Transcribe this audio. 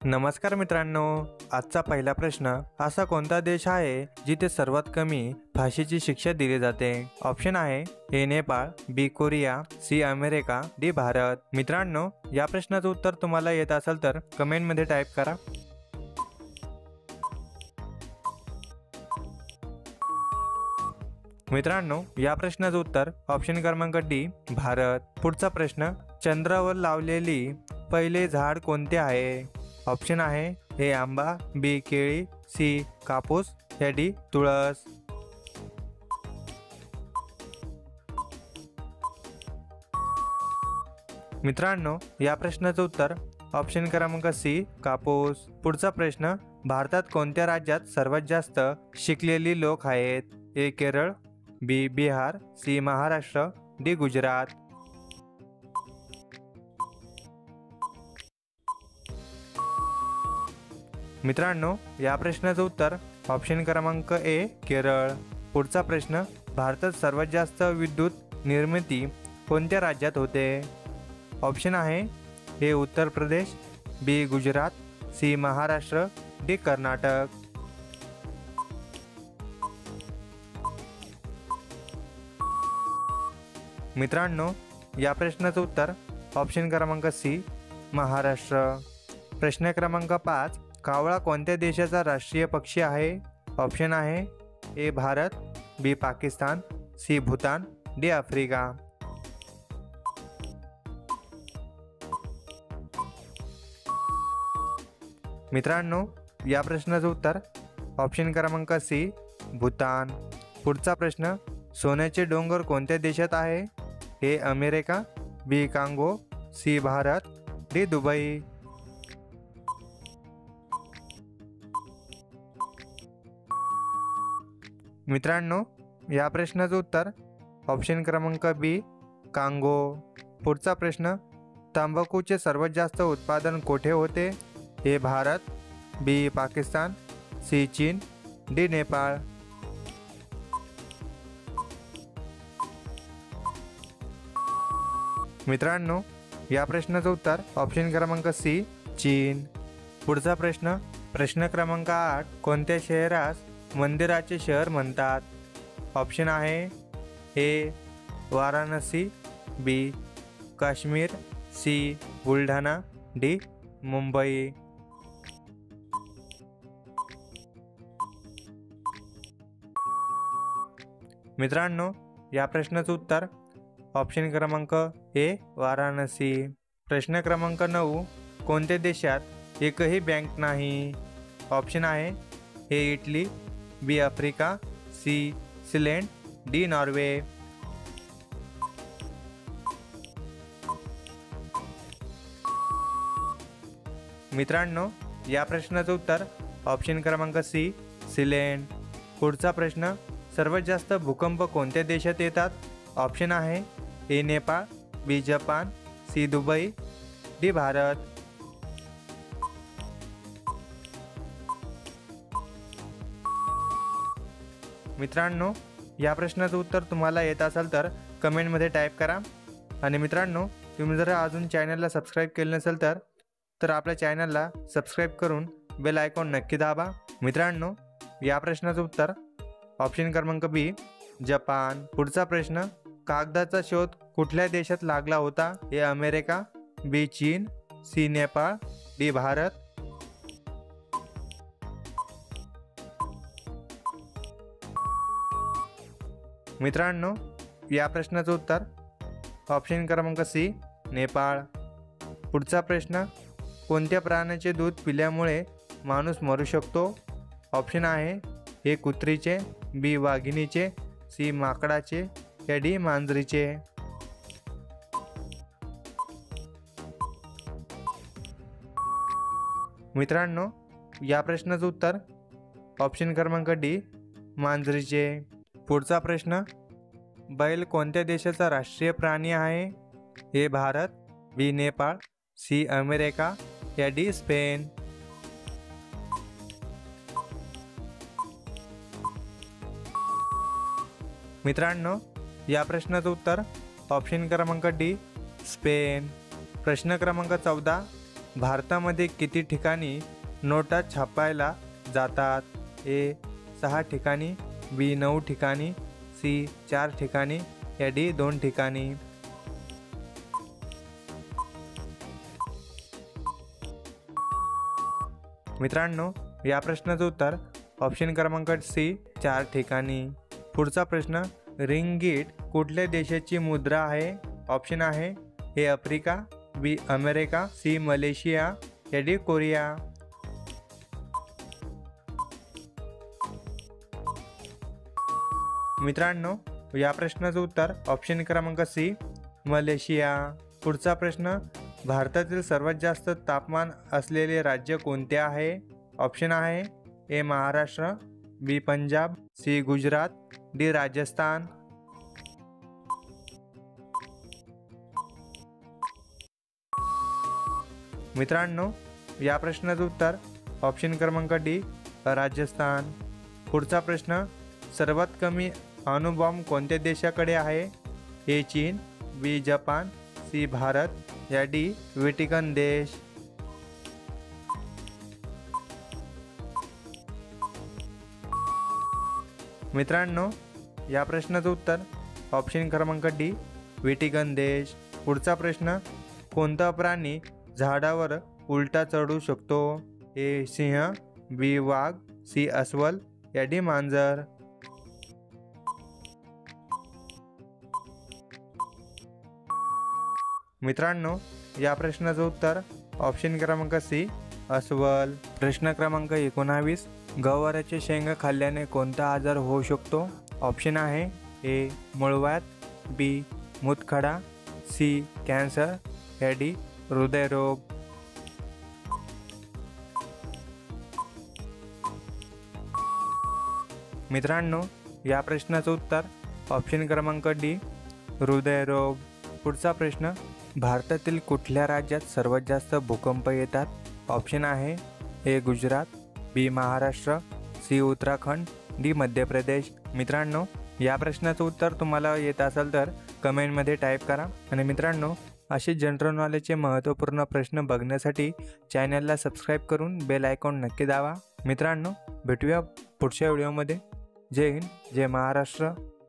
नमस्कार मित्रांनो, आजचा पहिला प्रश्न, असा कोणता देश आहे जिथे सर्वात कमी फाशीची शिक्षा दिली जाते? ऑप्शन आहे A Nepal, B Korea, C America, D Bharat. मित्रांनो, या प्रश्नाचं उत्तर तुम्हाला येत असेल तर कमेंट मध्ये टाईप करा. मित्रांनो, या प्रश्नाचं उत्तर ऑप्शन क्रमांक डी भारत. पुढचा प्रश्न, चंद्रावर लावलेली पहिले झाड कोणते आहे? ऑप्शन आहे ए आंबा, बी केळी, सी कापूस, या डी तुळस. मित्रांनो, या प्रश्नाचं उत्तर ऑप्शन क्रमांक सी कापूस. पुढचा प्रश्न, भारतात कोणत्या राज्यात सर्वात जास्त शिकलेली लोक आहेत? ए केरळ, बी बिहार, सी महाराष्ट्र, डी गुजरात. मित्रांनो, या प्रश्नाचं उत्तर ऑप्शन क्रमांक ए केरळ. पुढचा प्रश्न, भारतात सर्वात जास्त विद्युत निर्मिती कोणत्या राज्यात होते? ऑप्शन आहे ए उत्तर प्रदेश, बी गुजरात, सी महाराष्ट्र, डी कर्नाटक. मित्रांनो, या प्रश्नाचं उत्तर ऑप्शन क्रमांक सी महाराष्ट्र. प्रश्न क्रमांक 5, कावळा कोणत्या देशाचा राष्ट्रीय पक्षी आहे? ऑप्शन आहे A Bharat, B Pakistan, C Bhutan, D Africa. मित्रांनो, या प्रश्नाचं उत्तर ऑप्शन क्रमांक सी भूतान. पुढचा प्रश्न, सोन्याचे डोंगर कोणत्या देशात आहे? A America, B Congo, C Bharat, D Dubai. मित्रांनो, या प्रश्नाचं उत्तर ऑप्शन क्रमांक बी कांगो. पुढचा प्रश्न, तंबाखूचे सर्वात जास्त उत्पादन कोठे होते? ए भारत, बी पाकिस्तान, सी चीन, डी नेपाळ. मित्रांनो, या प्रश्नाचं उत्तर ऑप्शन क्रमांक सी चीन. पुढचा प्रश्न, प्रश्न क्रमांक 8, कोणत्या शहरास मंदिराचे शहर म्हणतात? ऑप्शन आहे ए वाराणसी, बी काश्मीर, सी बुलढाणा, डी मुंबई. मित्रांनो, या प्रश्नाचं उत्तर ऑप्शन क्रमांक ए वाराणसी. प्रश्न क्रमांक 9, कोणत्या देशात एकही बँक नाही? ऑप्शन आहे A Italy, B Africa, C सिलेंड, डी नॉर्वे. मित्रांनो, या प्रश्नाचं उत्तर ऑप्शन क्रमांक सी सिलेंड. पुढचा प्रश्न, सर्वात जास्त भूकंप कोणत्या देशात येतात? ऑप्शन आहे A Nepal, B Japan, C Dubai, D Bharat. मित्रांनो, या प्रश्नाचं उत्तर तुम्हाला येत असेल तर कमेंटमध्ये टाईप करा. आणि मित्रांनो, तुम्ही जर अजून चॅनलला सबस्क्राईब केलं नसेल तर आपल्या चॅनलला सबस्क्राईब करून बेल आयकॉन नक्की दाबा. मित्रांनो, या प्रश्नाचं उत्तर ऑप्शन क्रमांक बी जपान. पुढचा प्रश्न, कागदाचा शोध कुठल्या देशात लागला होता? ए अमेरिका, बी चीन, सी नेपाळ, डी भारत. मित्रांनो, या प्रश्नाचं उत्तर ऑप्शन क्रमांक सी नेपाळ. पुढचा प्रश्न, कोणत्या प्राण्याचे दूध पिल्यामुळे माणूस मरू शकतो? ऑप्शन आहे ए कुत्रीचे, बी वाघिणीचे, सी माकडाचे, या डी मांजरीचे. मित्रांनो, या प्रश्नाचं उत्तर ऑप्शन क्रमांक डी मांजरीचे. पुढचा प्रश्न, बैल कोणत्या देशाचा राष्ट्रीय प्राणी आहे? A Bharat, B Nepal, C America, या डी स्पेन. मित्रांनो, या प्रश्नाचं उत्तर ऑप्शन क्रमांक डी स्पेन. प्रश्न क्रमांक 14, भारतामध्ये किती ठिकाणी नोटा छापायला जातात? ए 6 ठिकाणी, बी 9 ठिकाणी, सी 4 ठिकाणी, या डी 2 ठिकाणी. मित्रांनो, या प्रश्नाचं उत्तर ऑप्शन क्रमांक सी 4 ठिकाणी. पुढचा प्रश्न, रिंगीट कुठल्या देशाची मुद्रा आहे? ऑप्शन आहे ए आफ्रिका, बी अमेरिका, सी मलेशिया, या डी कोरिया. मित्रांनो, या प्रश्नाचं उत्तर ऑप्शन क्रमांक सी मलेशिया. पुढचा प्रश्न, भारतातील सर्वात जास्त तापमान असलेले राज्य कोणते आहे? ऑप्शन आहे ए महाराष्ट्र, बी पंजाब, सी गुजरात, डी राजस्थान. मित्रांनो, या प्रश्नाचं उत्तर ऑप्शन क्रमांक डी राजस्थान. पुढचा प्रश्न, सर्वात कमी अणुबॉम्ब कोणत्या देशाकडे आहे? ए चीन, बी जपान, सी भारत, या डी व्हॅटिकन देश. मित्रांनो, या प्रश्नाचं उत्तर ऑप्शन क्रमांक डी व्हॅटिकन देश. पुढचा प्रश्न, कोणता प्राणी झाडावर उलटा चढू शकतो? ए सिंह, बी वाघ, सी अस्वल, या डी मांजर. मित्रांनो, या प्रश्नाचं उत्तर ऑप्शन क्रमांक सी अस्वल. प्रश्न क्रमांक 19, गवाराचे शेंग खाल्ल्याने कोणता आजार होऊ शकतो? ऑप्शन आहे ए मुळव्याध, बी मूतखडा, सी कॅन्सर, या डी हृदयरोग. मित्रांनो, या प्रश्नाचं उत्तर ऑप्शन क्रमांक डी हृदयरोग. पुढचा प्रश्न, भारतातील कुठल्या राज्यात सर्वात जास्त भूकंप येतात? ऑप्शन आहे ए गुजरात, बी महाराष्ट्र, सी उत्तराखंड, डी मध्य प्रदेश. मित्रांनो, या प्रश्नाचं उत्तर तुम्हाला येत असेल तर कमेंटमध्ये टाईप करा. आणि मित्रांनो, असे जनरल नॉलेजचे महत्त्वपूर्ण प्रश्न बघण्यासाठी चॅनलला सबस्क्राईब करून बेल आयकॉन नक्की दाबा. मित्रांनो, भेटूया पुढच्या व्हिडिओमध्ये. जय हिंद, जय महाराष्ट्र.